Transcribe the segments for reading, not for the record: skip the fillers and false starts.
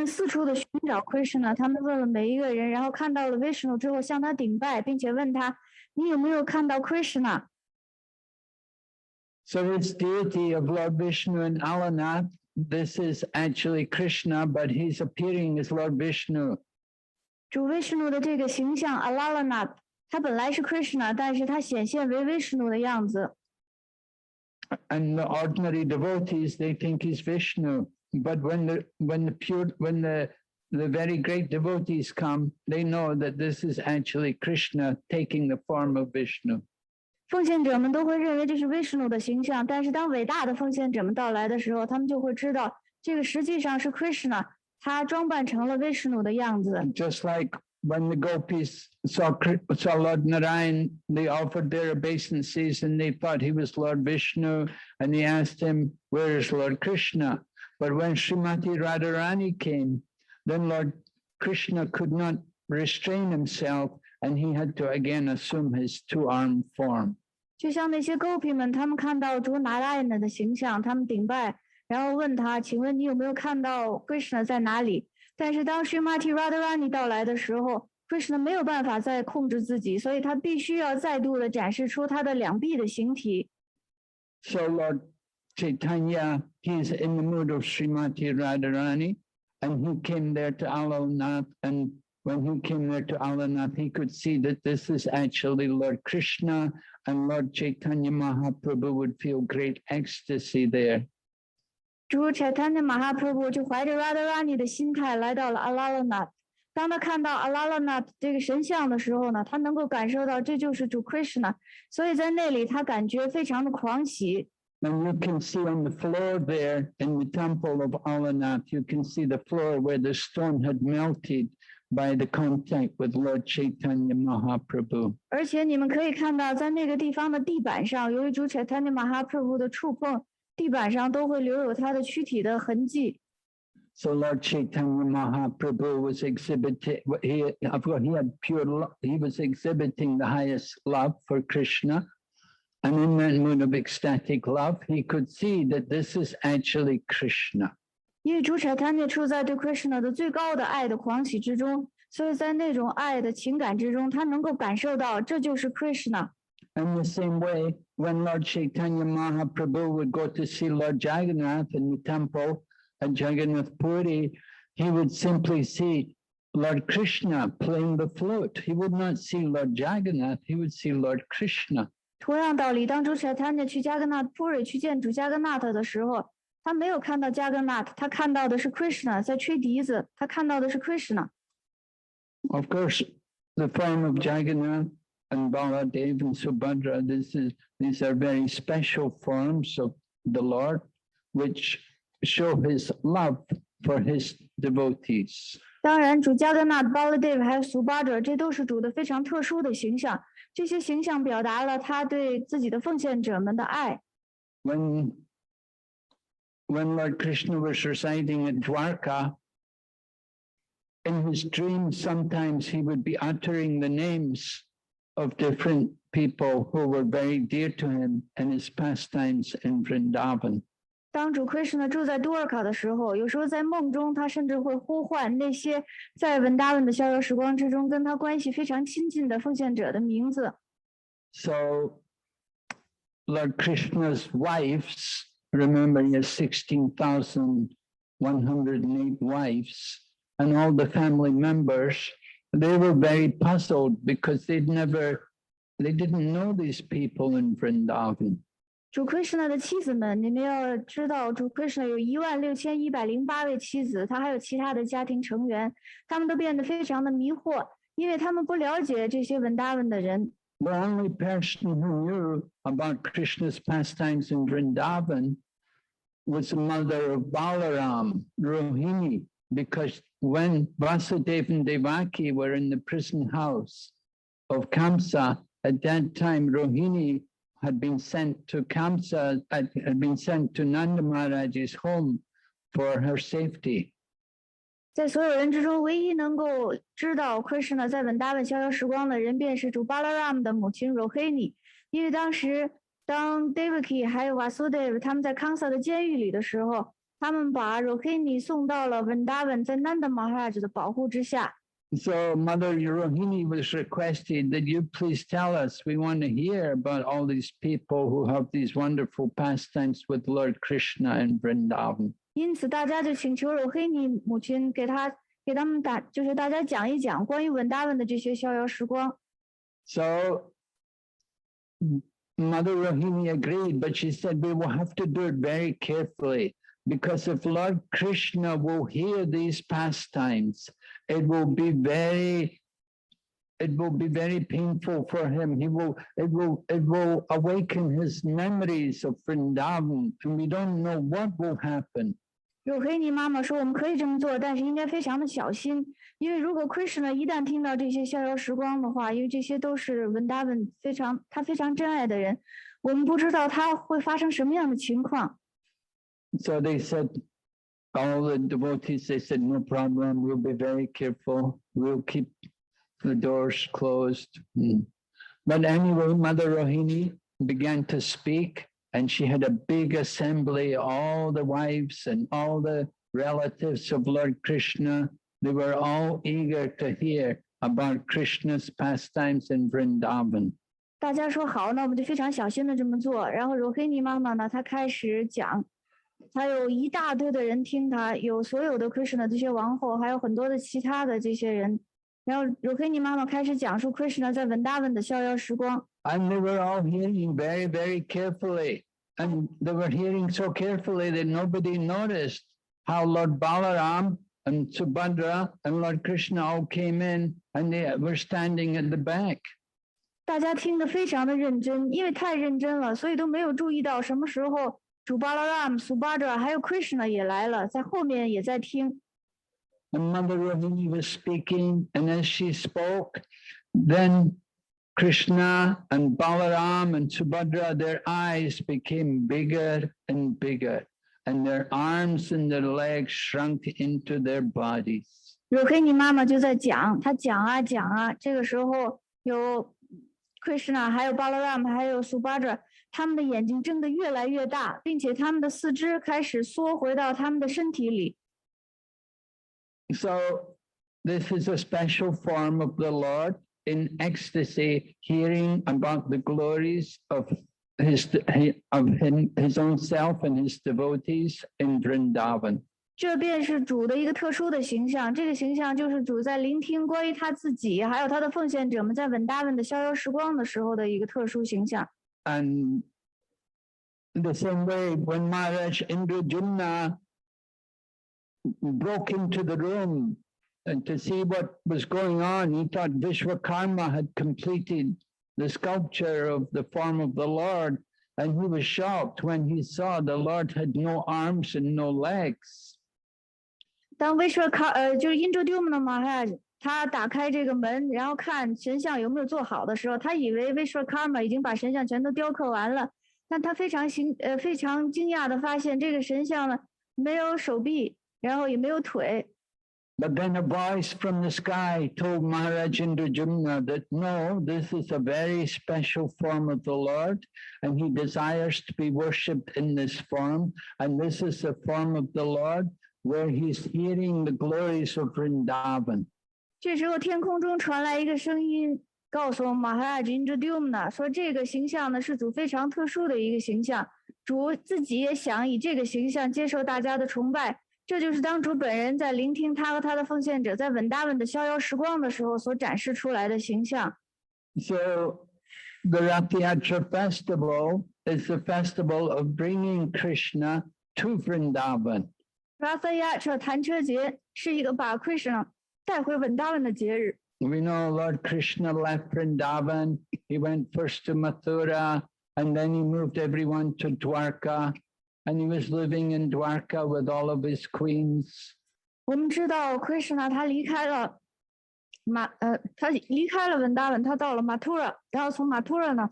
四处的寻找 Krishna， 他们问了每一个人，然后看到了 Vishnu 之后向他顶拜，并且问他，你有没有看到 Krishna？ So this deity of Lord Vishnu and Alanath, this is actually Krishna, but he's appearing as Lord Vishnu. 主 Vishnu 的这个形象 Alalanath， 他本来是 Krishna， 但是他显现为 Vishnu 的样子。And the ordinary devotees, they think he's Vishnu. But when the very great devotees come, they know that this is actually Krishna taking the form of Vishnu. 奉献者们都会认为这是 Vishnu 的形象，但是当伟大的奉献者们到来的时候，他们就会知道这个实际上是 Krishna， 他装扮成了 Vishnu 的样子。Just like when the gopis saw Lord Narayan, they offered their obeisances and they thought he was Lord Vishnu, and they asked him, where is Lord Krishna? But when Srimati Radharani came, then Lord Krishna could not restrain himself, and he had to again assume his two-armed form. 就像那些 Gopi 们，他们看到主 Narayana 的形象，他们顶拜，然后问他，请问你有没有看到 Krishna 在哪里？但是当 Srimati Radharani 到来的时候 ，Krishna 没有办法再控制自己，所以他必须要再度的展示出他的两臂的形体。So Lord Chaitanya, he is in the mood of Srimati Radharani, and he came there to Alanath, and when he came there to Alanath, he could see that this is actually Lord Krishna, and Lord Chaitanya Mahaprabhu would feel great ecstasy there. 主 Chaitanya Mahaprabhu 就怀着 Radharani 的心态来到了 Alalanath。当他看到 Alalanath 这个神像的时候呢，他能够感受到这就是主 Krishna， 所以在那里他感觉非常的狂喜。And you can see on the floor there in the temple of Alanath, you can see the floor where the stone had melted by the contact with Lord Chaitanya Mahaprabhu. 而且你们可以看到，在那个地方的地板上，由于主 Chaitanya Mahaprabhu 的触碰，地板上都会留有他的躯体的痕迹。So Lord Chaitanya Mahaprabhu was exhibiting, he had pure love, he was exhibiting the highest love for Krishna. And in that mood of ecstatic love, he could see that this is actually Krishna. 因为主 Chaitanya 处在对 Krishna 的最高的爱的狂喜之中，所以在那种爱的情感之中，他能够感受到这就是 Krishna。 In the same way, when Lord Chaitanya Mahaprabhu would go to see Lord Jagannath in the temple at Jagannath Puri, he would simply see Lord Krishna playing the flute. He would not see Lord Jagannath, he would see Lord Krishna. 同样道理，当主 Chaitanya 去加格纳普瑞去见主加格纳特的时候，他没有看到加格纳特，他看到的是 Krishna 在吹笛子，他看到的是 Krishna。 Of course, the form of Jagannath and Baladev and Subhadra, these are very special forms of the Lord, which show his love for his devotees. 当然，主加格纳特、Baladev 还有 Subhadra， 这都是主的非常特殊的形象。这些形象表达了他对自己的奉献者们的爱。When Lord Krishna was residing at Dwarka, in his dreams, sometimes he would be uttering the names of different people who were very dear to him in his pastimes in Vrindavan. 当主 Krishna 住在多尔卡的时候，有时候在梦中，他甚至会呼唤那些在文达文的逍遥时光之中跟他关系非常亲近的奉献者的名字。So, Lord Krishna's wives, remember he has 16,108 wives, and all the family members, they were very puzzled because they didn't know these people in Vrindavan. 主 Krishna 的妻子们，你们要知道，主 Krishna 有16108位妻子，他还有其他的家庭成员，他们都变得非常的迷惑，因为他们不了解这些文达文的人。The only person who knew about Krishna's pastimes in Vrindavan was the mother of Balaram, Rohini, because when Vasudeva and Devaki were in the prison house of Kamsa, at that time Rohini had been sent to Kamsa, had been sent to Nanda Maharaj's home for her safety. 在所有人之中，唯一能够知道 Krishna 在文达文逍遥时光的人，便是主 Balaram 的母亲 Rohini。因为当 Devaki 还有 Vasudeva 他们在康萨的监狱里的时候他们把 Rohini 送到了 Vrindavan，在 Nanda Maharaj 的保护之下。So Mother Rohini was requested that you please tell us, we want to hear about all these people who have these wonderful pastimes with Lord Krishna in Vrindavan. 因此，大家就请求 Rohini 母亲给他们就是大家讲一讲关于 Vrindavan 的这些逍遥时光。So Mother Rohini agreed, but she said we will have to do it very carefully, because if Lord Krishna will hear these pastimes, it will be very painful for him. It will awaken his memories of Vrindavan, and we don't know what will happen. Rohini 妈妈说：“我们可以这么做，但是应该非常的小心，因为如果 Krishna 一旦听到这些逍遥时光的话，因为这些都是 Vrindavan 他非常珍爱的人，我们不知道他会发生什么样的情况。” So they said, all the devotees, they said, no problem, we'll be very careful, we'll keep the doors closed. But anyway, Mother Rohini began to speak, and she had a big assembly, all the wives and all the relatives of Lord Krishna. They were all eager to hear about Krishna's pastimes in Vrindavan. 大家说好，那我们就非常小心的这么做。然后 Rohini 妈妈呢，她开始讲，还有一大堆的人听她，有所有的 Krishna 这些王后，还有很多的其他的这些人。然后 Rohini 妈妈开始讲述 Krishna 在 Vrindavan 的逍遥时光。And they were all hearing very, very carefully. And they were hearing so carefully that nobody noticed how Lord Balaram and Subhadra and Lord Krishna all came in, and they were standing at the back. 大家听得非常的认真，因为太认真了，所以都没有注意到什么时候主 Balaram、Subhadra 还有 Krishna 也来了，在后面也在听。And Mother Rohini was speaking, and as she spoke, then Krishna and Balaram and Subhadra, their eyes became bigger and bigger, and their arms and their legs shrunk into their bodies. Rohini 妈妈就在讲，她讲啊讲啊，这个时候有 Krishna 还有 Balaram 还有 Subhadra， 他们的眼睛睁得越来越大，并且他们的四肢开始缩回到他们的身体里。So this is a special form of the Lord in ecstasy, hearing about the glories of his own self and his devotees in Vrindavan. 这便是主的一个特殊的形象，这个形象就是主在聆听关于他自己还有他的奉献者们在 Vrindavan 的逍遥时光的时候的一个特殊形象。And the same way, when Maharaj Indrajumna broke into the room and to see what was going on, he thought Vishwakarma had completed the sculpture of the form of the Lord, and he was shocked when he saw the Lord had no arms and no legs. 当 Vishwakarma 就是 Indrajumna Maharaj 他打开这个门，然后看神像有没有做好的时候，他以为 Vishwakarma 已经把神像全都雕刻完了，但他非常惊讶的发现这个神像呢没有手臂，然后也没有腿。But then a voice from the sky told Maharaj Indrajumna that no, this is a very special form of the Lord, and he desires to be worshipped in this form, and this is the form of the Lord where he's hearing the glories of Vrindavan. 这时候天空中传来一个声音，告诉Maharaj Indrajumna说这个形象呢是主非常特殊的一个形象，主自己也想以这个形象接受大家的崇拜。这就是当主本人在聆听他和他的奉献者在 Vrindavan 的逍遥时光的时候所展示出来的形象。So the Ratha Yatra festival is the festival of bringing Krishna to Vrindavan. Ratha Yatra 弹车节是一个把 Krishna 带回 Vrindavan 的节日。We know Lord Krishna left Vrindavan. He went first to Mathura, and then he moved everyone to Dwarka. And he was living in Dwarka with all of his queens. 我们知道 Krishna 他离开了 Vrindavan， 他到了 Mathura， 然后从 Mathura 呢，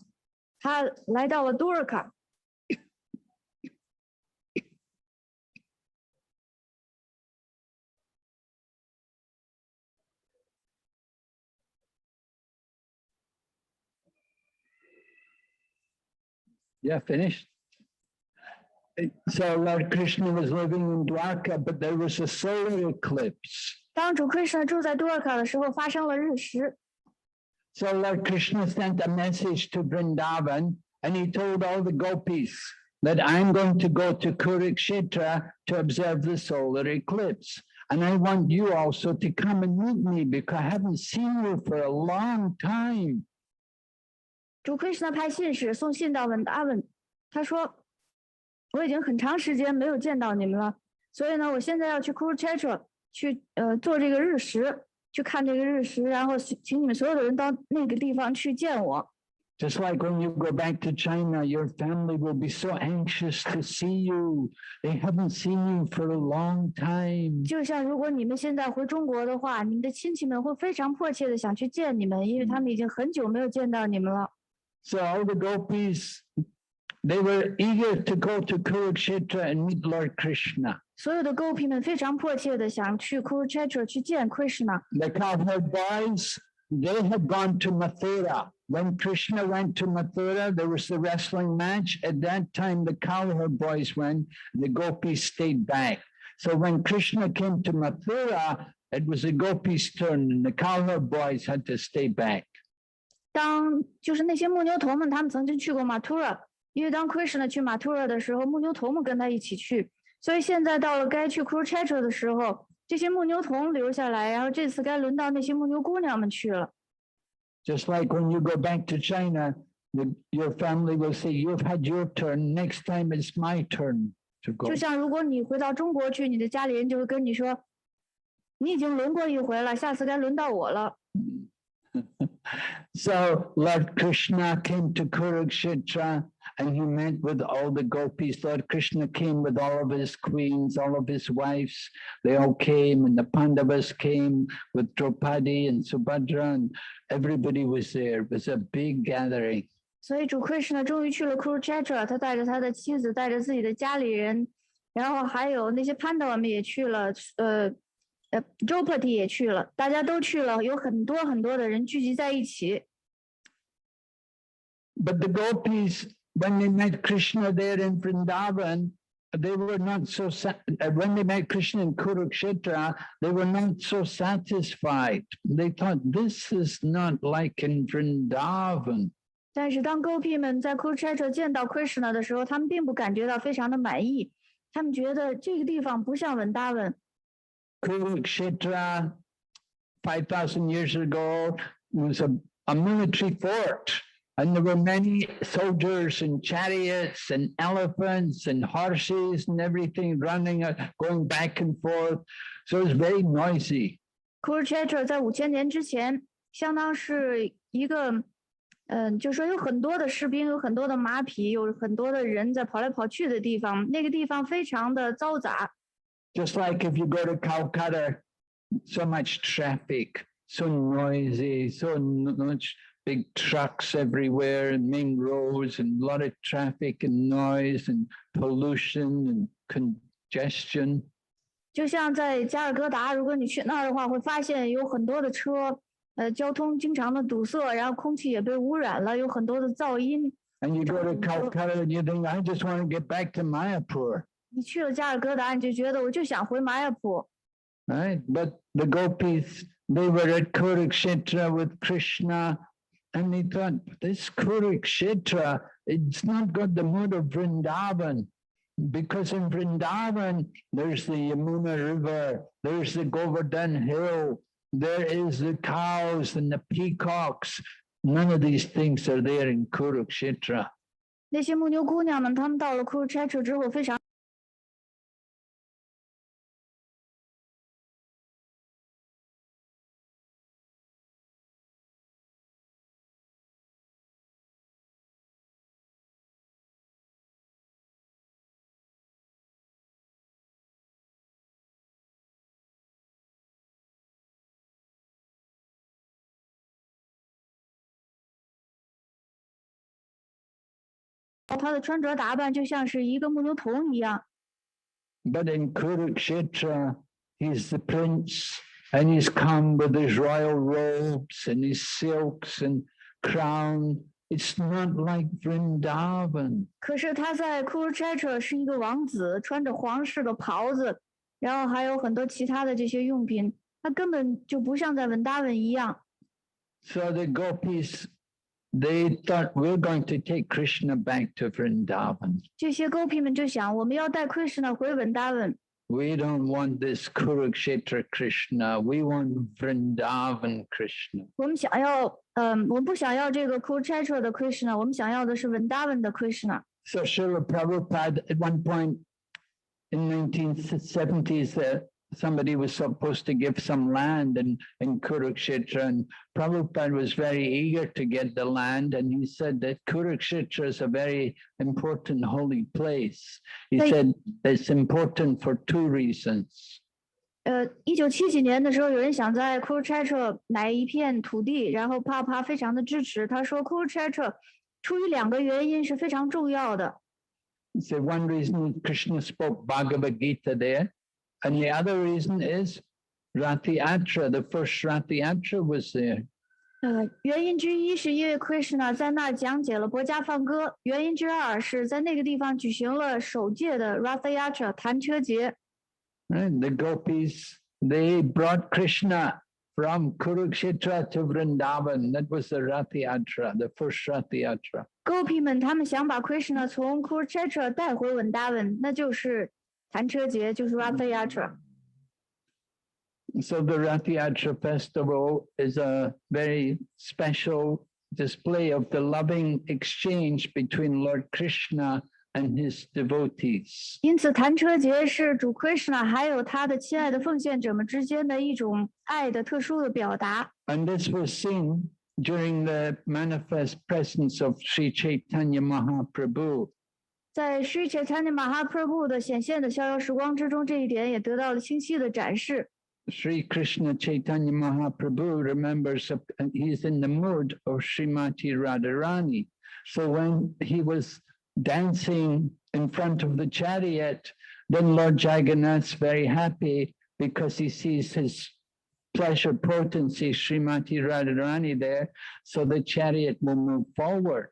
他来到了 Dwarka。Yeah, finished. So Lord Krishna was living in Dwarka, but there was a solar eclipse. 当主 Krishna 住在多尔卡的时候，发生了日食。So Lord Krishna sent a message to Vrindavan, and he told all the gopis that I'm going to go to Kurukshetra to observe the solar eclipse. And I want you also to come and meet me because I haven't seen you for a long time. 主 Krishna 派信使送信到文达文，他说：“我已经很长时间没有见到你们了，所以呢，我现在要去 Kurukshetra 去做这个日食，去看这个日食，然后请你们所有的人到那个地方去见我。” Just like when you go back to China, your family will be so anxious to see you. They haven't seen you for a long time. 就像如果你们现在回中国的话，你们的亲戚们会非常迫切的想去见你们，因为他们已经很久没有见到你们了。So all the gopis, they were eager to go to Kurukshetra and meet Lord Krishna. 所有的 gopi 们非常迫切的想去 Kurukshetra 去见 Krishna。The cowherd boys, they had gone to Mathura. When Krishna went to Mathura, there was the wrestling match. At that time, the cowherd boys went, the gopis stayed back. So when Krishna came to Mathura, it was the gopis' turn, and the cowherd boys had to stay back. 当就是那些牧牛童们，他们曾经去过马图拉，因为当 Krishna 去马图拉的时候，牧牛童们跟他一起去，所以现在到了该去 Kurukshetra 的时候，这些牧牛童留下来，然后这次该轮到那些牧牛姑娘们去了。Just like when you go back to China, your family will say, "You've had your turn. Next time it's my turn to go." 就像如果你回到中国去，你的家里人就会跟你说，你已经轮过一回了，下次该轮到我了。So Lord Krishna came to Kurukshetra and he met with all the gopis. Lord Krishna came with all of his queens, all of his wives. They all came, and the Pandavas came with Draupadi and Subhadra, and everybody was there. It was a big gathering. 所以主 Krishna 终于去了 Kurukshetra， 他带着他的妻子，带着自己的家里人，然后还有那些 Pandava 们也去了，Draupadi 也去了，大家都去了，有很多很多的人聚集在一起。But the gopis, when they met Krishna there in Vrindavan, they were not so, when they met Krishna in Kurukshetra, they were not so satisfied. They thought, this is not like in Vrindavan. 但是当 gopi 们在 Kurukshetra 见到 Krishna 的时候，他们并不感觉到非常的满意，他们觉得这个地方不像文达文。Kurukshetra, 5,000 years ago, was a military fort, and there were many soldiers and chariots and elephants and horses and everything running, going back and forth. So it was very noisy. Kurukshetra 在5000年之前，相当是一个，就说有很多的士兵，有很多的马匹，有很多的人在跑来跑去的地方，那个地方非常的嘈杂。Just like if you go to Calcutta, so much traffic, so noisy, so much big trucks everywhere, main roads, and a lot of traffic and noise and pollution and congestion. 就像在加尔各答，如果你去那儿的话，会发现有很多的车，交通经常的堵塞，然后空气也被污染了，有很多的噪音。And you go to Calcutta and you think, I just want to get back to Mayapur. 你去了加尔各答，你就觉得我就想回玛雅普。Right, but the gopis, they were at Kurukshetra with Krishna, and they thought, this Kurukshetra, it's not got the mood of Vrindavan, because in Vrindavan, there's the Yamuna River, there's the Govardhan Hill, there is the cows and the peacocks. None of these things are there in Kurukshetra. 那些牧牛姑娘们，她们到了 Kurukshetra 之后，非常。他的穿着打扮就像是一个牧牛童一样。But in Kurukshetra, he's the prince, and he's come with his royal robes and his silks and crown. It's not like Vrindavan. 可是他在 Kurukshetra 是一个王子，穿着皇室的袍子，然后还有很多其他的这些用品，他根本就不像在文达文一样。So the gopis, they thought we're going to take Krishna back to Vrindavan. 这些 gopi 们就想，我们要带 Krishna 回文达文。We don't want this Kurukshetra Krishna. We want Vrindavan Krishna. 我们想要，我们不想要这个 Kurukshetra 的 Krishna，我们想要的是文达文的 Krishna。So Srila Prabhupada, at one point in 1970s, somebody was supposed to give some land in Kurukshetra, and Prabhupada was very eager to get the land, and he said that Kurukshetra is a very important holy place. He said it's important for two reasons. 1970几年的时候，有人想在 Kurukshetra 买一片土地，然后帕帕非常的支持。他说 Kurukshetra 出于两个原因是非常重要的。He said one reason Krishna spoke Bhagavad Gita there, and the other reason is Ratha Yatra. The first Ratha Yatra was there. 原因之一是因为 Krishna 在那儿讲解了国家放歌，原因之二是在那个地方举行了首届的 Ratha Yatra 弹车节。And the gopis, they brought Krishna from Kurukshetra to Vrindavan. That was the Ratha Yatra, the first Ratha Yatra. Gopi 们他们想把 Krishna 从 Kurukshetra 带回文达文，那就是弹车节，就是 Ratha Yatra。So the Ratha Yatra festival is a very special display of the loving exchange between Lord Krishna and his devotees. 因此，弹车节是主 Krishna 还有他的亲爱的奉献者们之间的一种爱的特殊的表达。And this was seen during the manifest presence of Sri Chaitanya Mahaprabhu. 在 Sri Chaitanya Mahaprabhu 的显现的逍遥时光之中，这一点也得到了清晰的展示。Sri Krishna Chaitanya Mahaprabhu remembers he's in the mood of Srimati Radharani. So when he was dancing in front of the chariot, then Lord Jagannath's very happy because he sees his pleasure potency, Srimati Radharani there, so the chariot will move forward.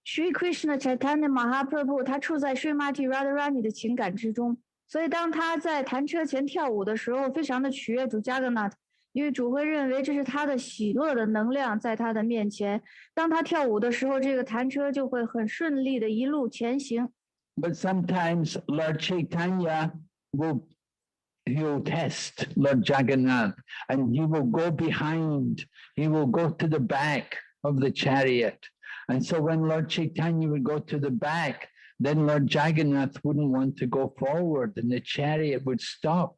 Sri Krishna Chaitanya Mahaprabhu 他处在 Srimati Radharani 的情感之中，所以当他在弹车前跳舞的时候，非常的取悦主 Jagannath， 因为主会认为这是他的喜乐的能量在他的面前。当他跳舞的时候，这个弹车就会很顺利的一路前行。But sometimes Lord Chaitanya he'll test Lord Jagannath, and he will go behind, he will go to the back of the chariot. And so when Lord Chaitanya would go to the back, then Lord Jagannath wouldn't want to go forward and the chariot would stop.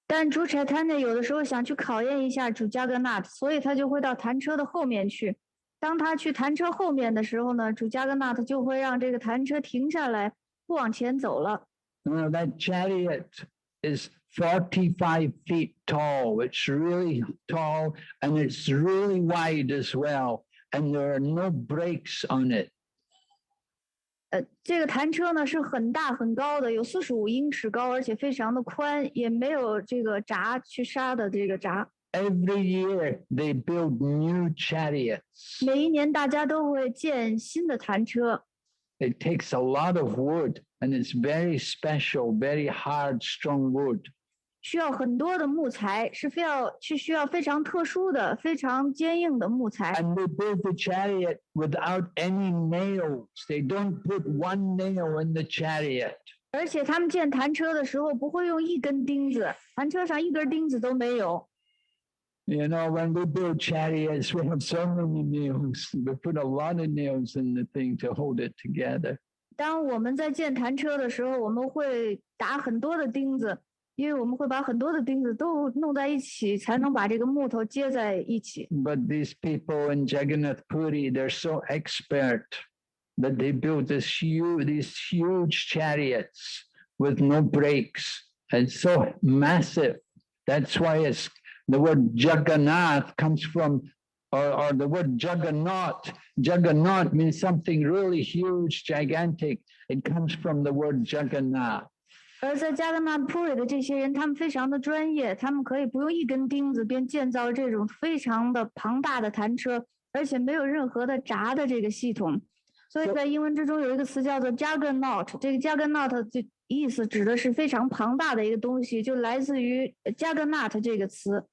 但主 Chaitanya 有的时候想去考验一下主 Jagannath， 所以他就会到弹车的后面去。当他去弹车后面的时候呢，主 Jagannath 就会让这个弹车停下来，不往前走了。That chariot is 45 feet tall. It's really tall and it's really wide as well. And there are no brakes on it. 这个弹车呢是很大很高的，有45英尺高，而且非常的宽，也没有这个闸去刹的这个闸。Every year they build new chariots. 每一年大家都会建新的弹车。It takes a lot of wood and it's very special, very hard, strong wood. 需要很多的木材，是需要非常特殊的、非常坚硬的木材。And they build the chariot without any nails. They don't put one nail in the chariot. 而且他们建弹车的时候不会用一根钉子，弹车上一根钉子都没有。You know, when we build chariots, we have so many nails. We put a lot of nails in the thing to hold it together. 当我们在建弹车的时候，我们会打很多的钉子。因为我们会把很多的钉子都弄在一起，才能把这个木头接在一起。But these people in Jagannath Puri, they're so expert that they build these huge chariots with no brakes. And so massive. That's why the word Jagannath comes from, or the word Juggernaut. Juggernaut means something really huge, gigantic. It comes from the word Jagannath. 而在加格纳普里的这些人，他们非常的专业，他们可以不用一根钉子便建造这种非常的庞大的弹车，而且没有任何的闸的这个系统。所以在英文之中有一个词叫做 juggernaut， 这个 juggernaut 的意思指的是非常庞大的一个东西，就来自于 juggernaut 这个词。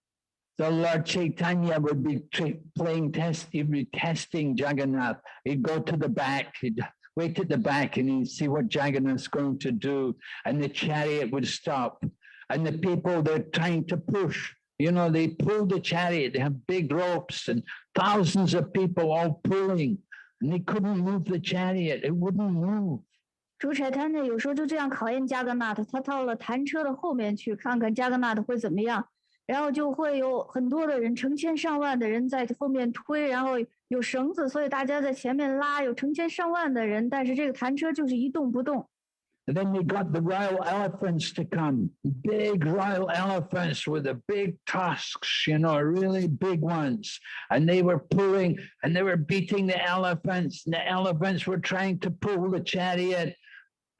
So Lord Chaitanya would be he'd be testing Jagannath. He'd go to the back, he'd wait at the back and he'd see what Jagannath's going to do. And the chariot would stop. And the people, they're trying to push. You know, they pull the chariot, they have big ropes and thousands of people all pulling. And they couldn't move the chariot, it wouldn't move. 主柴滩呢，有时候就这样考验加格纳特，他到了弹车的后面去看看加格纳特会怎么样。然后就会有很多的人，成千上万的人在后面推，然后有绳子，所以大家在前面拉，有成千上万的人，但是这个弹车就是一动不动。And then we got the royal elephants to come, big royal elephants with the big tusks, you know, really big ones. And they were pulling and they were beating the elephants. And the elephants were trying to pull the chariot.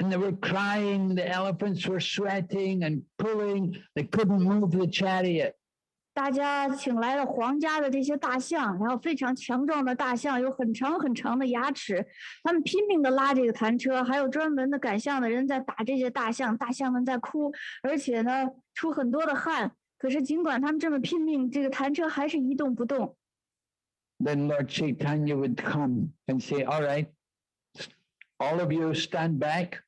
And they were crying, the elephants were sweating and pulling, they couldn't move the chariot. 大家请来了皇家的这些大象，然后非常强壮的大象，有很长很长的牙齿，他们拼命的拉这个弹车，还有专门的赶象的人在打这些大象，大象们在哭，而且呢出很多的汗。可是尽管他们这么拼命，这个弹车还是一动不动。Then Lord Chaitanya would come and say, all right, all of you stand back.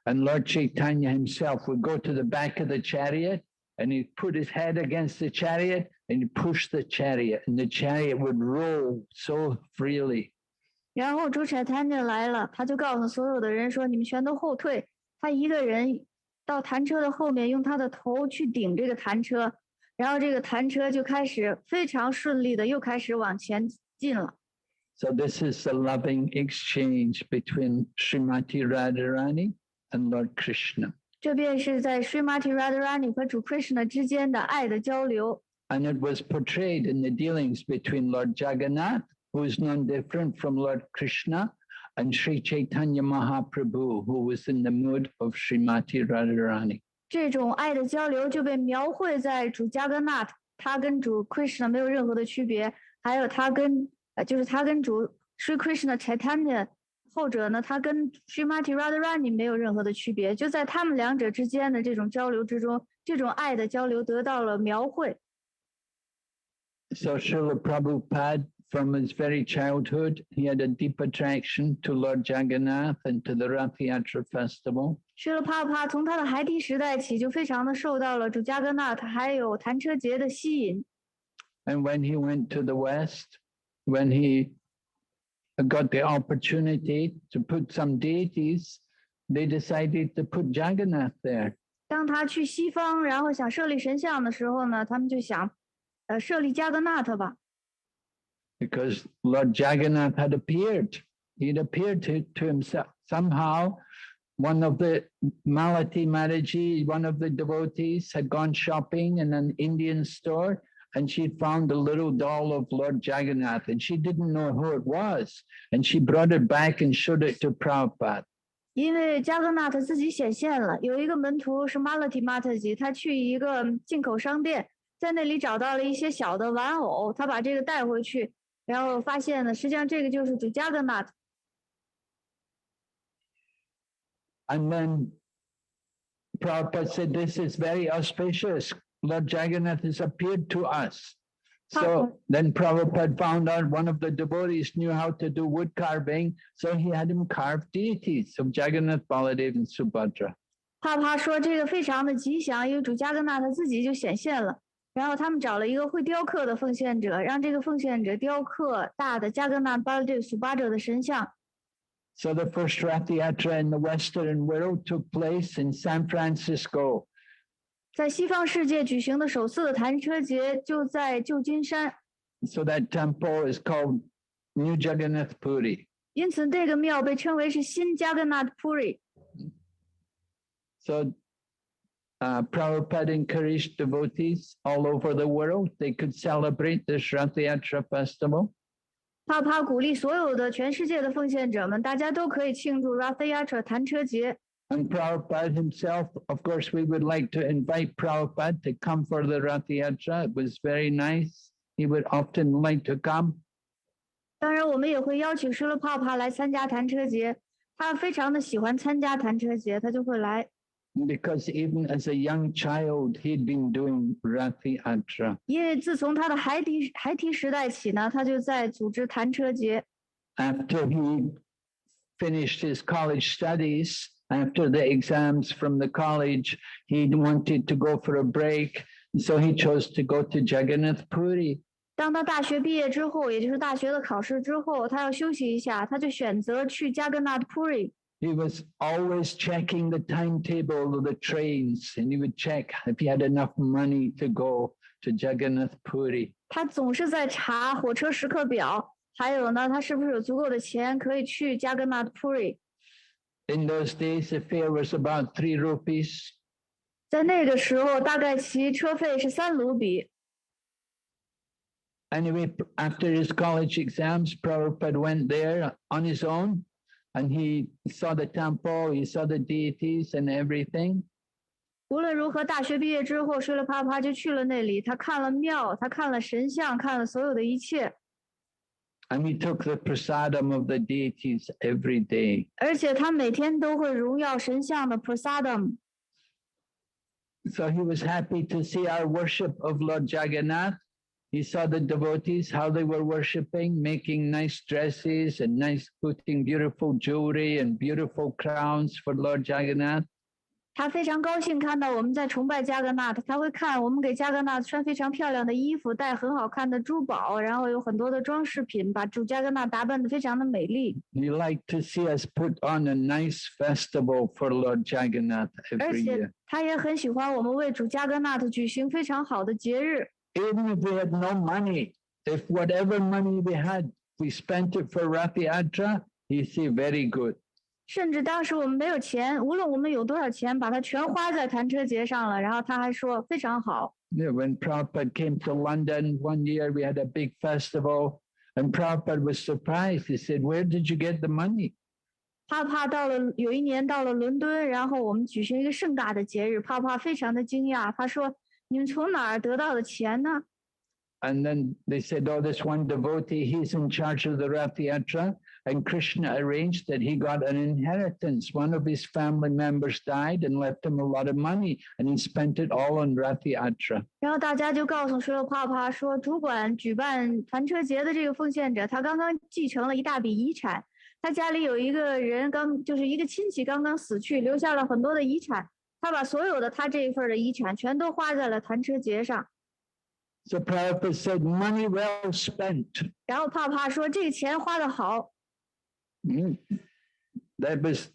And Lord Chaitanya himself would go to the back of the chariot and he'd put his head against the chariot and he'd push the chariot and the chariot would roll so freely. 然后主柴滩就来了，他就告诉所有的人说：“你们全都后退。”他一个人到弹车的后面，用他的头去顶这个弹车，然后这个弹车就开始非常顺利的又开始往前进了。So this is the loving exchange between Srimati Radharani and Lord Krishna. 这便是在 Srimati Radharani 和主 Krishna 之间的爱的交流。And it was portrayed in the dealings between Lord Jagannath, who is none different from Lord Krishna, and Sri Chaitanya Mahaprabhu, who was in the mood of Srimati Radharani. 这种爱的交流就被描绘在主 Jagannath， 他跟主 Krishna 没有任何的区别，还有他跟主 Sri Krishna Chaitanya。后者呢，他跟 Srimati Radharani 没有任何的区别，就在他们两者之间的这种交流之中，这种爱的交流得到了描绘。So Srila Prabhupada, from his very childhood, he had a deep attraction to Lord Jagannath and to the Ratha Yatra festival. 施了帕帕从他的孩提时代起，就非常的受到了主加格纳特还有弹车节的吸引。And when he went to the West, when he got the opportunity to put some deities, they decided to put Jagannath there. 当他去西方，然后想设立神像的时候呢，他们就想，设立加格纳特吧。Because Lord Jagannath had appeared. He'd appeared to himself. Somehow, one of the Malati Maharaji, one of the devotees, had gone shopping in an Indian store. And she'd found a little doll of Lord Jagannath, and she didn't know who it was. And she brought it back and showed it to Prabhupada. 因为加格纳特自己显现了，有一个门徒是马勒提马特吉，他去一个进口商店，在那里找到了一些小的玩偶，他把这个带回去，然后发现呢，实际上这个就是主加格纳特。And then Prabhupada said, "This is very auspicious. Lord Jagannath has appeared to us." So then Prabhupada found out one of the devotees knew how to do wood carving, so he had him carve deities of Jagannath, Baladev, and Subhadra. 帕帕说这个非常的吉祥，因为主加格纳特自己就显现了，然后他们找了一个会雕刻的奉献者，让这个奉献者雕刻大的加格纳 Baladev Subhadra 的神像。So the first Ratha Yatra in the Western world took place in San Francisco. 在西方世界举行的首次的弹车节就在旧金山。So that temple is called New Jagannath Puri. 因此这个庙被称为是新加格纳特 Puri。So Prabhupada encouraged devotees all over the world. They could celebrate this Ratha Yatra festival. 帕帕鼓励所有的全世界的奉献者们，大家都可以庆祝 Ratha Yatra 弹车节。And Prabhupada himself, of course, we would like to invite Prabhupada to come for the Ratha Yatra. It was very nice. He would often like to come. 当然，我们也会邀请施罗帕帕来参加弹车节，他非常的喜欢参加弹车节，他就会来。Because even as a young child, he'd been doing Ratha Yatra. 因为自从他的孩提时代起呢，他就在组织弹车节。After he finished his college studies, after the exams from the college, he wanted to go for a break, so he chose to go to Jagannath Puri. 当他大学毕业之后，也就是大学的考试之后，他要休息一下，他就选择去加格纳特 Puri。He was always checking the timetable of the trains, and he would check if he had enough money to go to Jagannath Puri. 他总是在查火车时刻表，还有呢，他是不是有足够的钱可以去加格纳特 Puri。In those days, the fare was about 3 rupees. 在那个时候，大概其车费是3卢比。Anyway, after his college exams, Prabhupada went there on his own. And he saw the temple, he saw the deities and everything. 无论如何，大学毕业之后，施罗帕帕就去了那里。他看了庙，他看了神像，看了所有的一切。And he took the prasadam of the deities every day. 而且他每天都会荣耀神像的 prasadam。So he was happy to see our worship of Lord Jagannath. He saw the devotees, how they were worshiping, making nice dresses and putting beautiful jewelry and beautiful crowns for Lord Jagannath. 他非常高兴看到我们在崇拜加格纳特，他会看我们给加格纳特穿非常漂亮的衣服，戴很好看的珠宝，然后有很多的装饰品，把主加格纳打扮得非常的美丽。He liked to see us put on a nice festival for Lord Jagannath every year. 而且他也很喜欢我们为主加格纳特举行非常好的节日。Even if we had no money, if whatever money we had, we spent it for Ratha Yatra, he said, very good. 甚至当时我们没有钱，无论我们有多少钱，把它全花在弹车节上了，然后他还说非常好。Yeah, when Prabhupada came to London one year, we had a big festival, and Prabhupada was surprised. He said, where did you get the money? 帕帕有一年到了伦敦，然后我们举行一个盛大的节日，帕帕非常的惊讶，他说你们从哪儿得到的钱呢？ And then they said, oh, this one devotee, he's in charge of the Ratha Yatra, and Krishna arranged that he got an inheritance. One of his family members died and left him a lot of money, and he spent it all on Ratha Yatra. 然后大家就告诉施罗帕帕说，主管举办弹车节的这个奉献者，他刚刚继承了一大笔遗产，他家里有一个人就是一个亲戚刚刚死去，留下了很多的遗产，他把所有的他这一份的遗产全都花在了弹车节上。 So Prabhupada said, money well spent. 然后帕帕说这个钱花得好。That was,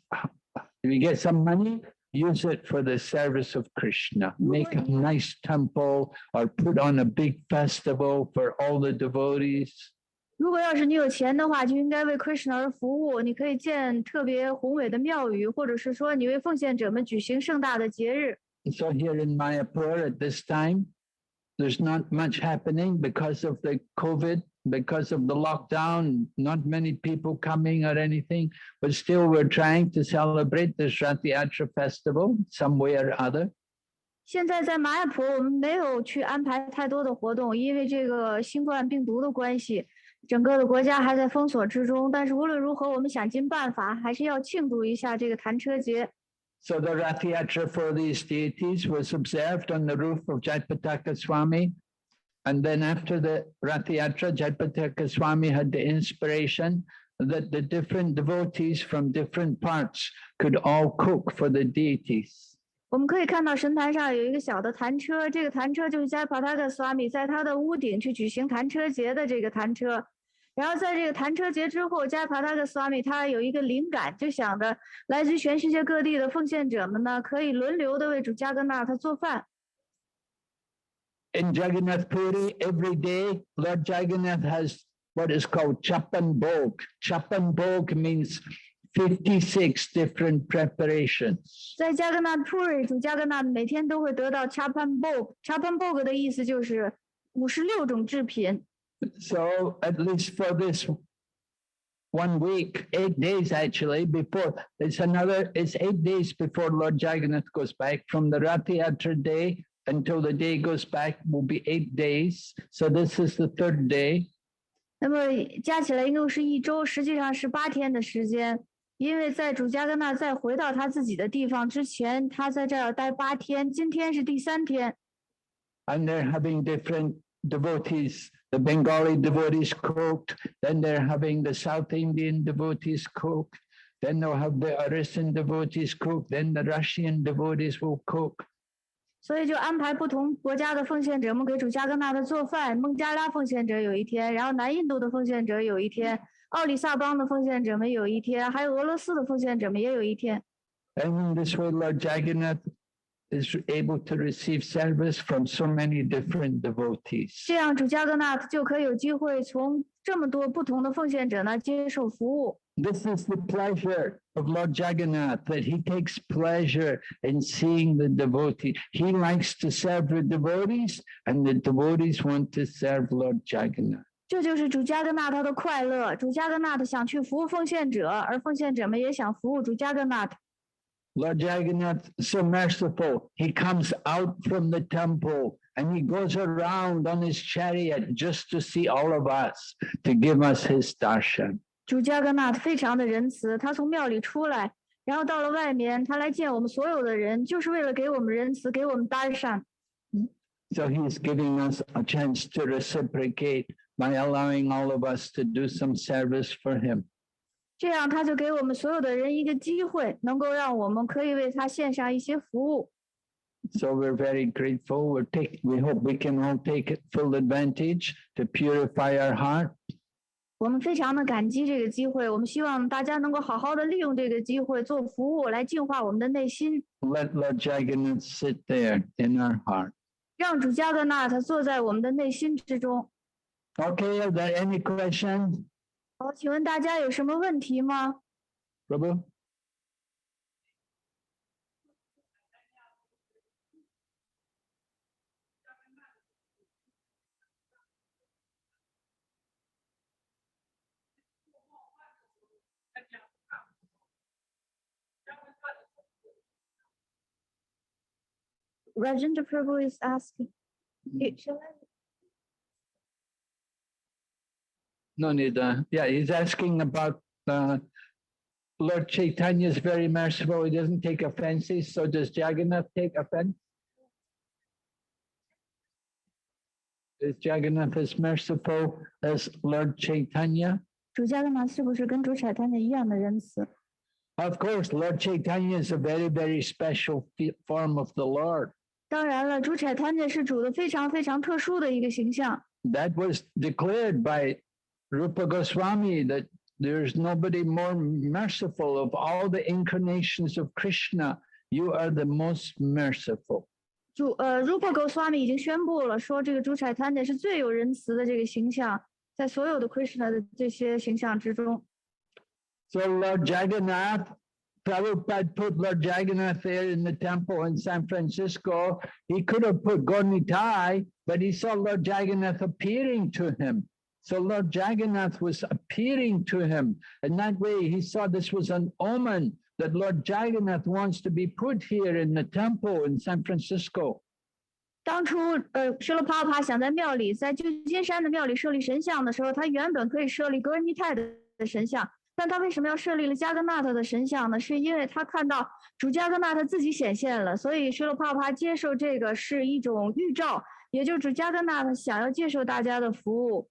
if you get some money, use it for the service of Krishna. Make a nice temple or put on a big festival for all the devotees. 如果要是你有钱的话，就应该为 Krishna 而服务。你可以建特别宏伟的庙宇，或者是说你为奉献者们举行盛大的节日。 So here in Mayapur at this time, there's not much happening because of the COVID, because of the lockdown, not many people coming or anything, but still we're trying to celebrate this Ratha Yatra festival some way or other. 现在在马雅普，我们没有去安排太多的活动，因为这个新冠病毒的关系，整个的国家还在封锁之中。但是无论如何，我们想尽办法，还是要庆祝一下这个弹车节。 So the Ratha Yatra for these deities was observed on the roof of Jayapataka Swami. And then after the Ratha Yatra, Jayapataka Swami had the inspiration that the different devotees from different parts could all cook for the deities. 我们可以看到神坛上有一个小的弹车，这个弹车就是加帕塔克斯瓦米在他的屋顶去举行弹车节的这个弹车。然后在这个弹车节之后，加帕塔克斯瓦米他有一个灵感，就想着来自全世界各地的奉献者们呢，可以轮流的为主加格纳他做饭。 In Jagannath Puri, every day, Lord Jagannath has what is called Chapan Bhog. Chapan Bhog means 56 different preparations. 在加格纳普瑞，主加格纳每天都会得到 chapan bog。chapan bog 的意思就是56种制品。 So at least for this 1 week, 8 days actually, before it's 8 days before Lord Jagannath goes back from the Ratha Yatra day until the day goes back will be 8 days. So this is the 3rd day. 那么加起来一共是1周，实际上是8天的时间。因为在主加格纳再回到他自己的地方之前，他在这儿待8天，今天是第3天。And they're having different devotees. The Bengali devotees cooked, then they're having the South Indian devotees cook, then they'll have the Arisan devotees cook, then the Russian devotees will cook. 所以就安排不同国家的奉献者们给主加格纳的做饭。孟加拉奉献者有1天，然后南印度的奉献者有1天，奥里萨邦的奉献者们有1天，还有俄罗斯的奉献者们也有1天。And in this way, Lord Jagannath is able to receive service from so many different devotees. 这样主加格纳就可以有机会从这么多不同的奉献者那接受服务。This is the pleasure of Lord Jagannath, that he takes pleasure in seeing the devotee. He likes to serve the devotees, and the devotees want to serve Lord Jagannath. 这就是主加格纳他的快乐。主加格纳想去服务奉献者，而奉献者们也想服务主加格纳。Lord Jagannath is so merciful. He comes out from the temple and he goes around on his chariot just to see all of us, to give us his darshan. 主加格纳非常的仁慈，他从庙里出来，然后到了外面，他来见我们所有的人，就是为了给我们仁慈，给我们darshan。So he's giving us a chance to reciprocate by allowing all of us to do some service for him. 这样他就给我们所有的人一个机会，能够让我们可以为他献上一些服务。So we're very grateful. We hope we can all take full advantage to purify our heart. 我们非常的感激这个机会，我们希望大家能够好好的利用这个机会做服务，来净化我们的内心。Let Lord Jagannath sit there in our heart. 让主加格纳他坐在我们的内心之中。Okay, are there any questions? 好，请问大家有什么问题吗？ Prabhu? Rajendra Prabhu is asking. Shall I? No need. Yeah, he's asking about Lord Chaitanya is very merciful. He doesn't take offenses. So does Jagannath take offense? Is Jagannath as merciful as Lord Chaitanya? 主加格纳是不是跟主彩坛的一样的仁慈？ Of course, Lord Chaitanya is a very, very special form of the Lord. 当然了，主彩坛也是主的非常非常特殊的一个形象。 That was declared by Rupa Goswami, that there's nobody more merciful of all the incarnations of Krishna. You are the most merciful. Rupa Goswami 已经宣布了，说这个主彩坛也是最有仁慈的这个形象，在所有的 Krishna 的这些形象之中。 So Lord Jagannath, Prabhupada put Lord Jagannath there in the temple in San Francisco. He could have put Gornitai, but he saw Lord Jagannath appearing to him. So Lord Jagannath was appearing to him. And that way he saw this was an omen that Lord Jagannath wants to be put here in the temple in San Francisco. 当初舍罗帕帕想在庙里，在旧金山的庙里设立神像的时候，他原本可以设立格尔尼泰的神像，但他为什么要设立了加格纳特的神像呢？是因为他看到主加格纳特自己显现了，所以舍罗帕帕接受这个是一种预兆，也就是主加格纳特想要接受大家的服务。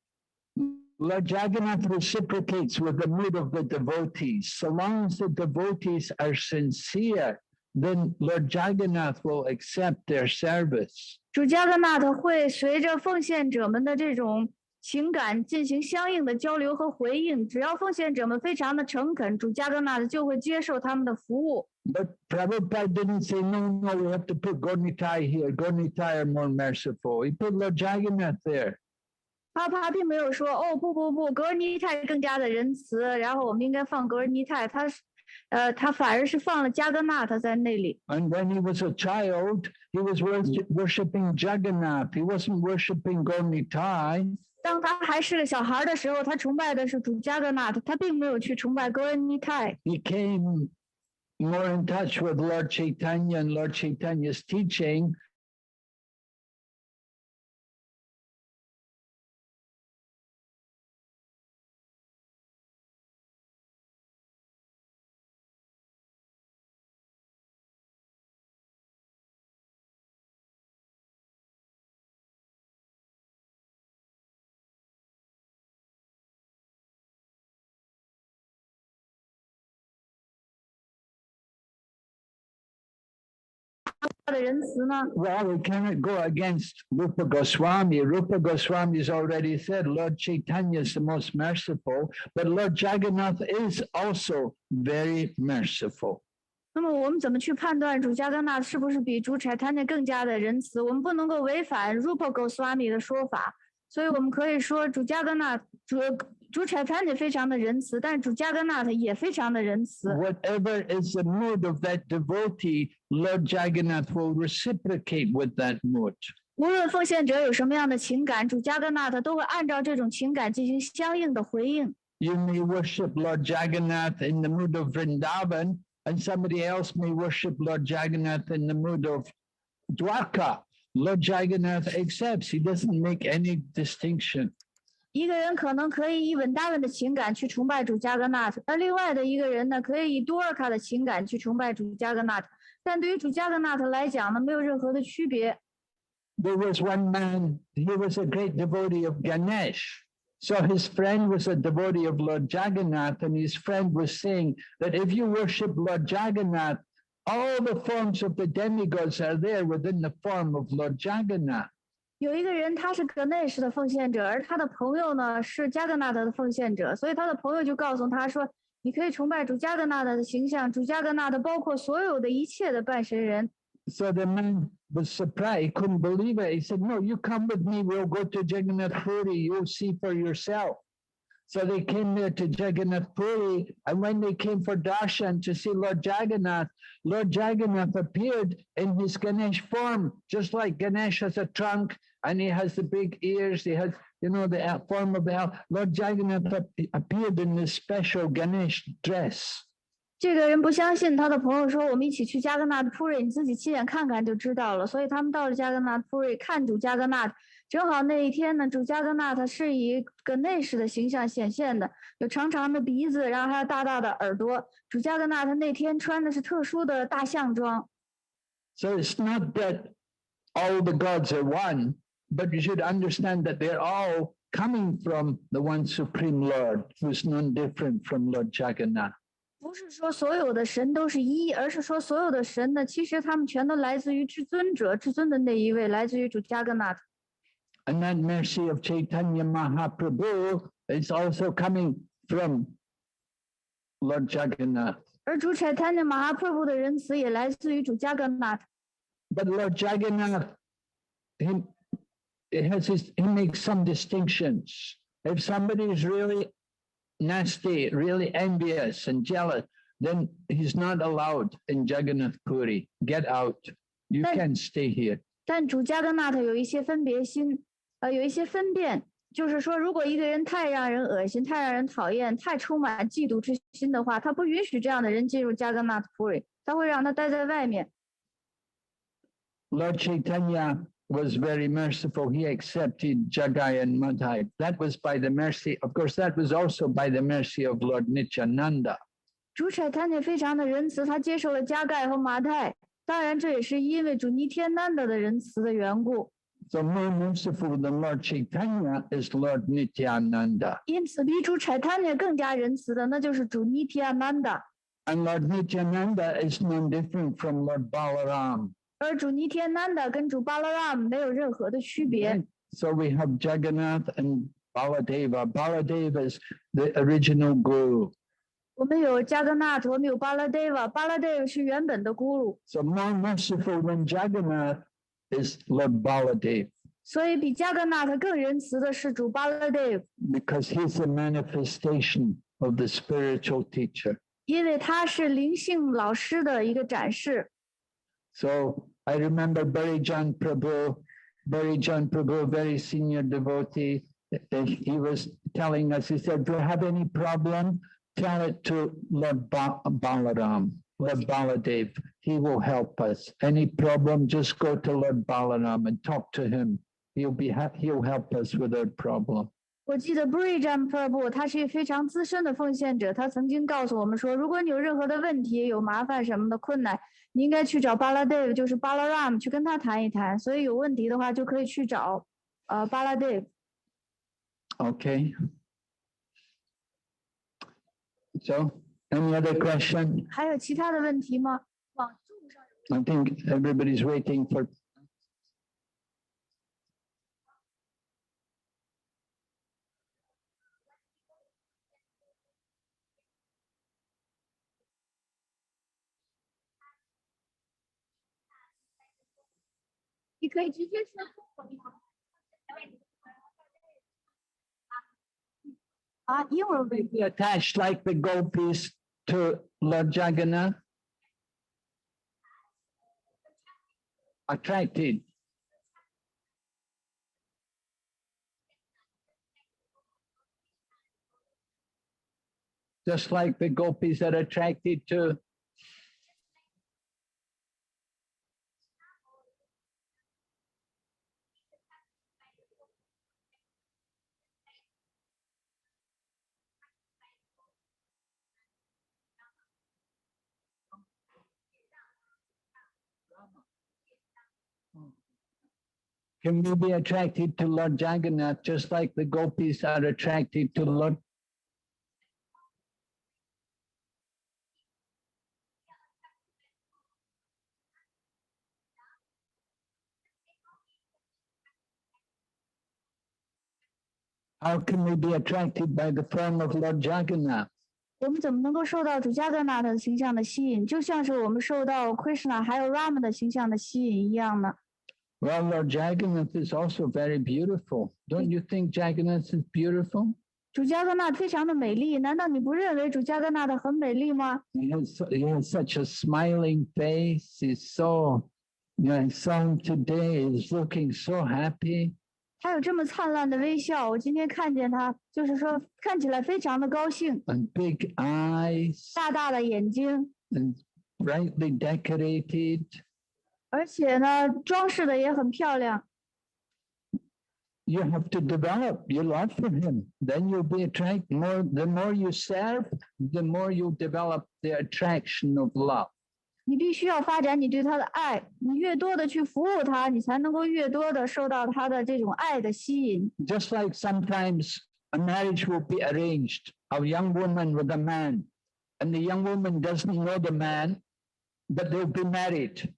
Lord Jagannath reciprocates with the mood of the devotees. So long as the devotees are sincere, then Lord Jagannath will accept their service. 主加格纳特会随着奉献者们的这种情感进行相应的交流和回应。只要奉献者们非常的诚恳，主加格纳特就会接受他们的服务。 But Prabhupada didn't say, no, we have to put Gornitai here. Gornitai are more merciful. He put Lord Jagannath there. 他并没有说哦不，格尔尼泰更加的仁慈，然后我们应该放格尔尼泰，他反而是放了加格纳特在那里。 And when he was a child, he was worshiping Jagannath. He wasn't worshiping Gornitai. 当他还是个小孩的时候，他崇拜的是主加格纳特，他并没有去崇拜格尔尼泰。 He came more in touch with Lord Chaitanya and Lord Chaitanya's teaching. 的仁慈呢？ Well, we cannot go against Rupa Goswami. Rupa Goswami has already said Lord Chaitanya is the most merciful, but Lord Jagannath is also very merciful. 那么我们怎么去判断主加甘纳是不是比主Chaitanya更加的仁慈？我们不能够违反 Rupa Goswami 的说法，所以我们可以说主加甘纳主Chaitanya非常的仁慈，但是主加甘纳也非常的仁慈。 Whatever is the mood of that devotee, Lord Jagannath will reciprocate with that mood. 无论奉献者有什么样的情感，主加甘纳都会按照这种情感进行相应的回应。 You may worship Lord Jagannath in the mood of Vrindavan, and somebody else may worship Lord Jagannath in the mood of Dwarka. Lord Jagannath accepts. He doesn't make any distinction. 一个人可能可以以稳大文的情感去崇拜主加甘纳，而另外的一个人呢，可以以多尔卡的情感去崇拜主加甘纳。但对于主加甘纳来讲呢，没有任何的区别。 There was one man, he was a great devotee of Ganesh. So his friend was a devotee of Lord Jagannath, and his friend was saying that if you worship Lord Jagannath, all the forms of the demigods are there within the form of Lord Jagannath. 有一个人他是Ganesh的奉献者，而他的朋友呢是加甘纳的奉献者，所以他的朋友就告诉他说：“你可以崇拜主加甘纳的形象，主加甘纳包括所有的一切的半神人。” So the man was surprised. He couldn't believe it. He said, "No, you come with me. We'll go to Jagannath Puri. You'll see for yourself." So they came there to Jagannath Puri, and when they came for darshan to see Lord Jagannath appeared in his Ganesh form, just like Ganesh has a trunk and he has the big ears. He has, the form of the elf. Lord Jagannath appeared in this special Ganesh dress. 这个人不相信，他的朋友说：“我们一起去加甘纳的普瑞，你自己亲眼看看就知道了。”所以他们到了加甘纳的普瑞，看主加甘纳。正好那一天呢，主加甘纳是以Ganesh的形象显现的，有长长的鼻子，然后还有大大的耳朵。主加甘纳那天穿的是特殊的大象装。So it's not that all the gods are one, but you should understand that they're all coming from the one supreme Lord, who's none different from Lord Jagannath. 不是说所有的神都是一，而是说所有的神呢，其实他们全都来自于至尊者，至尊的那一位，来自于主加甘纳。And that mercy of Chaitanya Mahaprabhu is also coming from Lord Jagannath. 而主Chaitanya Mahaprabhu的仁慈也来自于主加甘纳。 But Lord Jagannath, he makes some distinctions. If somebody is really nasty, really envious and jealous, then he's not allowed in Jagannath Puri. Get out. You can't stay here. 但主加甘纳有一些分别心，有一些分辨，就是说，如果一个人太让人恶心、太让人讨厌、太充满嫉妒之心的话，他不允许这样的人进入加甘纳普瑞，他会让他待在外面。Lord Chaitanya was very merciful. He accepted Jagai and Madhai. That was by the mercy, of course, that was also by the mercy of Lord Nityananda. 主Chaitanya非常的仁慈，他接受了加盖和麻太，当然这也是因为主尼天南的仁慈的缘故。So more merciful than Lord Chaitanya is Lord Nityananda. 因此，比主Chaitanya更加仁慈的，那就是主尼天南的。And Lord Nityananda is no different from Lord Balaram. 而主尼天南的跟主巴拉拉姆没有任何的区别。So we have Jagannath and Baladeva. Baladeva is the original guru. 我们有加格纳特，我们有巴拉德瓦，巴拉德瓦是原本的咕噜。So more merciful than Jagannath is Lord Baladev. 所以比加格纳特更仁慈的是主巴拉德瓦。Because he's the manifestation of the spiritual teacher. 因为他是灵性老师的一个展示。So I remember Barijan Prabhu, very senior devotee. He was telling us, he said, if you have any problem, tell it to Lord Balaram, Lord Baladev. He will help us. Any problem, just go to Lord Balaram and talk to him. He'll help us with our problem. 我记得 Burijan Prabhu 他是一个非常资深的奉献者，他曾经告诉我们说，如果你有任何的问题、有麻烦什么的困难，你应该去找 Baladev， 就是 Balaram 去跟他谈一谈。所以有问题的话，就可以去找Baladev。Okay. So, any other question? 还有其他的问题吗？网络上有 I think everybody's waiting for.你可以直接说。一会儿 Be attached like the gopis to Lord Jagannath. Attracted. Just like the gopis are attracted to. Can we be attracted to Lord Jagannath just like the gopis are attracted to Lord? How can we be attracted by the form of Lord Jagannath? 我们怎么能够受到主加格纳的形象的吸引，就像是我们受到 Krishna 还有 Rama 的形象的吸引一样呢？ Well, Lord Jagannath is also very beautiful. Don't you think Jagannath is beautiful? 主加格纳非常的美丽，难道你不认为主加格纳的很美丽吗？ He has such a smiling face. He's so, I saw him today. He's looking so happy. 他有这么灿烂的微笑，我今天看见他，就是说看起来非常的高兴。 And big eyes. 大大的眼睛。 And brightly decorated. 而且呢，装饰的也很漂亮。 You have to develop your love for him. Then you'll be attracted more. The more you serve, the more you develop the attraction of love. 你必须要发展你对他的爱，你越多的去服务他，你才能够越多的受到他的这种爱的吸引。 Just like sometimes a marriage will be arranged, a young woman with a man, and the young woman doesn't know the man, but they'll be married.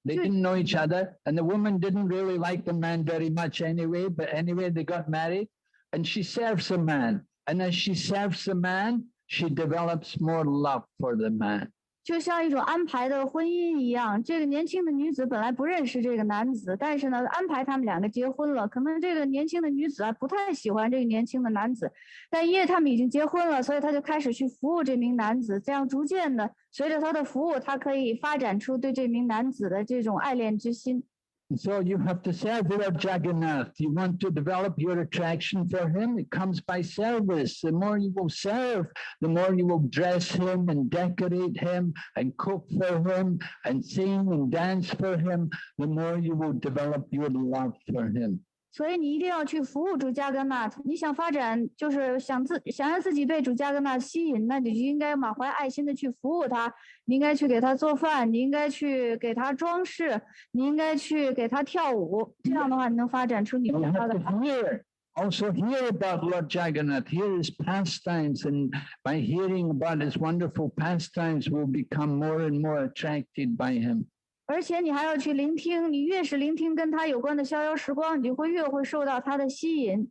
They didn't know each other, and the woman didn't really like the man very much anyway, but anyway, they got married, and she serves the man. And as she serves the man, she develops more love for the man. 就像一种安排的婚姻一样，这个年轻的女子本来不认识这个男子，但是呢，安排他们两个结婚了。可能这个年轻的女子不太喜欢这个年轻的男子，但因为他们已经结婚了，所以她就开始去服务这名男子。这样逐渐的，随着她的服务，她可以发展出对这名男子的这种爱恋之心。 So you have to serve Lord Jagannath. You want to develop your attraction for him. It comes by service. The more you will serve, the more you will dress him and decorate him and cook for him and sing and dance for him, the more you will develop your love for him. 所以你一定要去服务主加格纳。你想发展，就是想让自己被主加格纳吸引，那你就应该满怀爱心的去服务他。你应该去给他做饭，你应该去给他装饰，你应该去给他跳舞。这样的话，你能发展出你对他的爱。 Also hear about Lord Jagannath, hear his pastimes, and by hearing about his wonderful pastimes, we'll become more and more attracted by him. 而且你还要去聆听，你越是聆听跟他有关的逍遥时光，你就会越会受到他的吸引。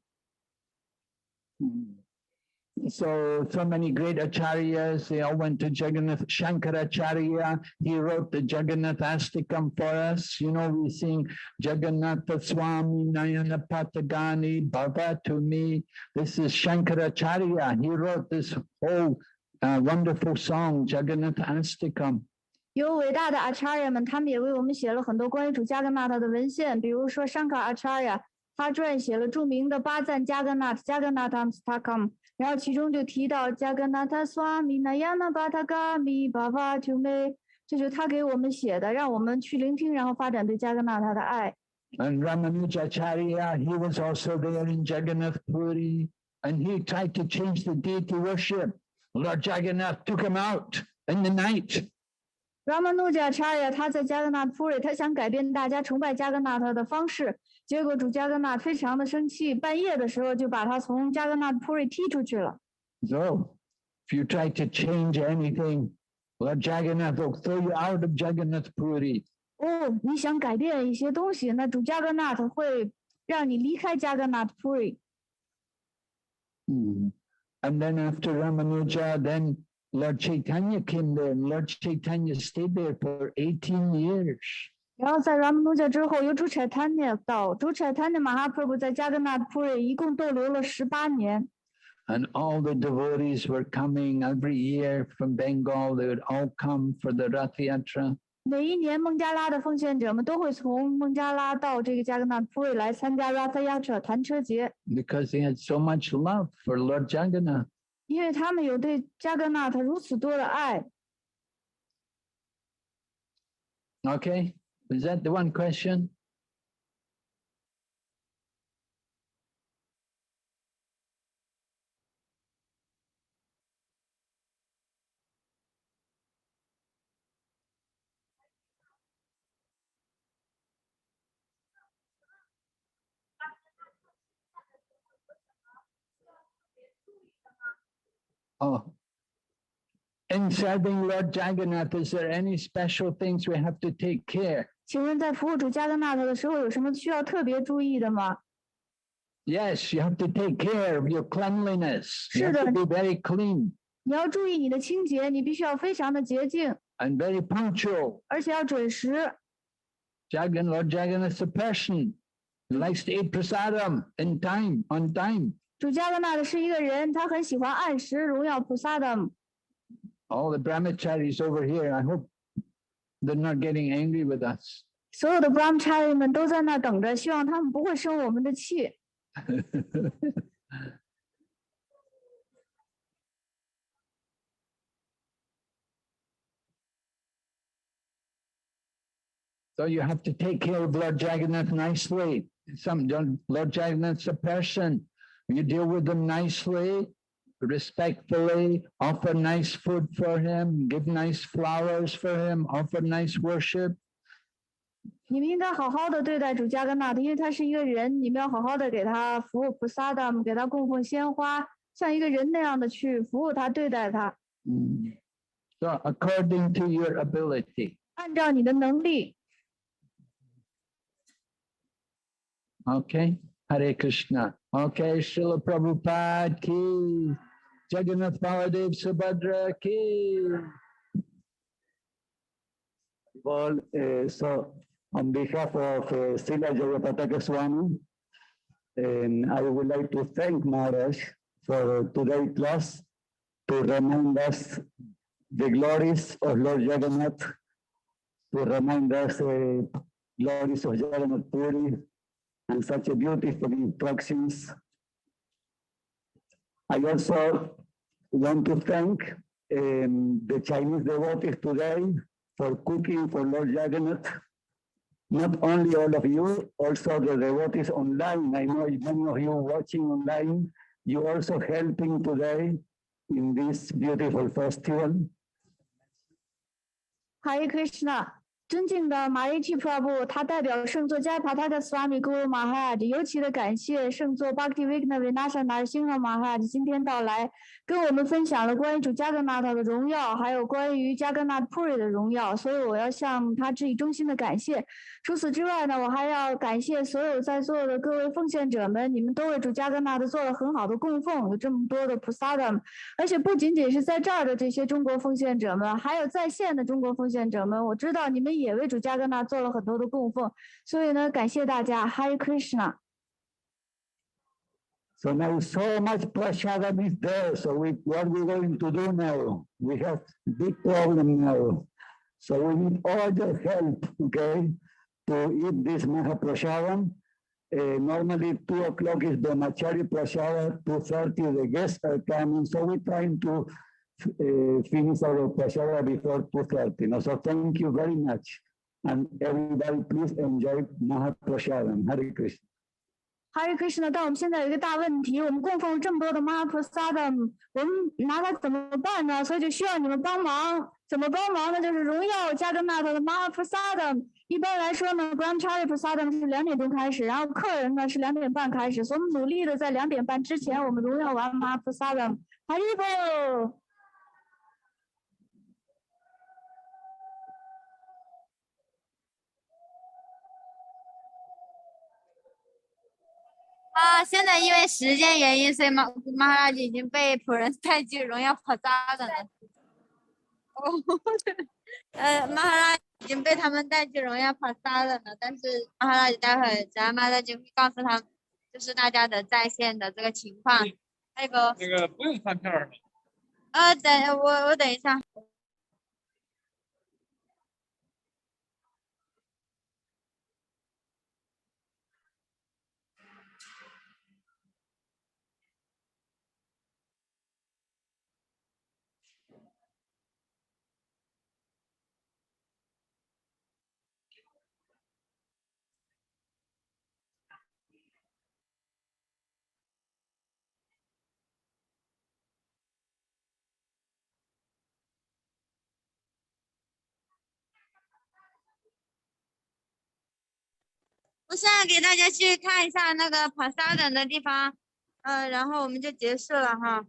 So many great acharyas, they all went to Jagannath. Shankaracharya, he wrote the Jagannath Astikam for us. You know, we sing Jagannatha Swami Nayana Patagani Bhava to me. This is Shankaracharya. He wrote this whole wonderful song, Jagannath Astikam. 有伟大的 Acharya 们，他们也为我们写了很多关于主加格纳特的文献，比如说 Shankar Acharya， 他撰写了著名的八赞加格纳特 Jagannatha Astakam， 然后其中就提到 Jagannatha Swami Nayana Patagami Bhava to me， 这就是他给我们写的，让我们去聆听，然后发展对加格纳特的爱。And Ramanujacharya, he was also there in Jagannath Puri, and he tried to change the deity worship. Lord Jagannath took him out in the night. Ramanujacharya 他在加格纳 Puri， 他想改变大家崇拜加格纳特的方式，结果主加格纳非常的生气，半夜的时候就把他从加格纳 Puri 踢出去了。So, if you try to change anything, Lord Jagannath will throw you out of Jagannath Puri. 哦，你想改变一些东西，那主加格纳特会让你离开加格纳特 Puri。And then after Ramanuja, then Lord Chaitanya came there, and Lord Chaitanya stayed there for 18 years. 然后在 Ramanuja 之后，由主 Chaitanya 到主 Chaitanya Mahaprabhu 在加格纳特 Puri 一共逗留了18年。And all the devotees were coming every year from Bengal. They would all come for the Ratha Yatra. 每一年孟加拉的奉献者们都会从孟加拉到这个加格纳特 Puri 来参加 Ratha Yatra 弹车节。Because they had so much love for Lord Jagannath. 因为他们有对加格纳特如此多的爱。Okay, is that the one question? Oh, in serving Lord Jagannath, is there any special things we have to take care? 请问在服务主加格纳特的时候，有什么需要特别注意的吗？ Yes, you have to take care of your cleanliness. You 是 have 的， to be very clean 你要注意你的清洁，你必须要非常的洁净， and very punctual. 而且要准时。 Lord Jagannath's a person who likes to eat prasadam in time, on time. 主加格纳特是一个人，他很喜欢按时荣耀菩萨的。 All the brahmacharis over here, I hope they're not getting angry with us. 所有的 brahmachari 们都在那等着，希望他们不会生我们的气。So you have to take care of Lord Jagannath nicely. Lord Jagannath's a person. You deal with him nicely, respectfully, offer nice food for him, give nice flowers for him, offer nice worship. 你们应该好好的对待主加格纳特，因为他是一个人，你们要好好的给他服务菩萨的，给他供奉鲜花，像一个人那样的去服务他，对待他。So according to your ability. 按照你的能力。 Okay, Hare Krishna. Okay, Srila Prabhupada ki, Jagannath Baladev Subhadra ki. Well, so on behalf of Srila Jayapataka Swami, I would like to thank Maharaj for today's class to remind us the glories of Lord Jagannath, to remind us glories of Jagannath Puri, and such a beautiful instructions. I also want to thank the Chinese devotees today for cooking for Lord Jagannath. Not only all of you, also the devotees online. I know many of you watching online, you also helping today in this beautiful festival. Hare Krishna。 尊敬的马耶提 Prabhu， 他代表圣座加帕塔的 Swami Guru Maharaj， 尤其的感谢圣座 Bhaktivinoda Vinasa Narasimha Maharaj 今天到来，跟我们分享了关于主加格纳特的荣耀，还有关于加格纳特 Puri 的荣耀，所以我要向他致以衷心的感谢。除此之外呢，我还要感谢所有在座的各位奉献者们，你们都为主加格纳特做了很好的供奉，有这么多的菩萨的，而且不仅仅是在这儿的这些中国奉献者们，还有在线的中国奉献者们，我知道你们也为主加格纳做了很多的供奉，所以呢，感谢大家 ，Hare Krishna。 So now so much prasadam is there. So what are we going to do now? We have big problem now. So we need all your help, okay, to eat this Mahaprasadam. Normally 2 o'clock is the Machari Prasada, 2:30 the guests are coming. So we're trying to finish our Prasada before 2:30. No? So thank you very much. And everybody please enjoy Mahaprasadam. Hare Krishna. Hare Krishna， 但我们现在有一个大问题，我们供奉这么多的 Mahaprasadam， 我们拿它怎么办呢？所以就需要你们帮忙。怎么帮忙呢？就是荣耀加格纳特的 Mahaprasadam。一般来说呢 ，Brahmachari Prasadam 是2点钟开始，然后客人呢是2点半开始，所以我们努力的在2点半之前，我们荣耀完 Mahaprasadam。Haribo。啊，现在因为时间原因，所以马哈拉吉已经被仆人带去荣耀帕萨的了。哦，马哈拉已经被他们带去荣耀帕萨了呢，但是马哈拉吉待会咱马哈拉吉会告诉他们，就是大家的在线的这个情况。那个不用翻片儿。等我等一下。我现在给大家去看一下那个帕萨等的地方，然后我们就结束了哈。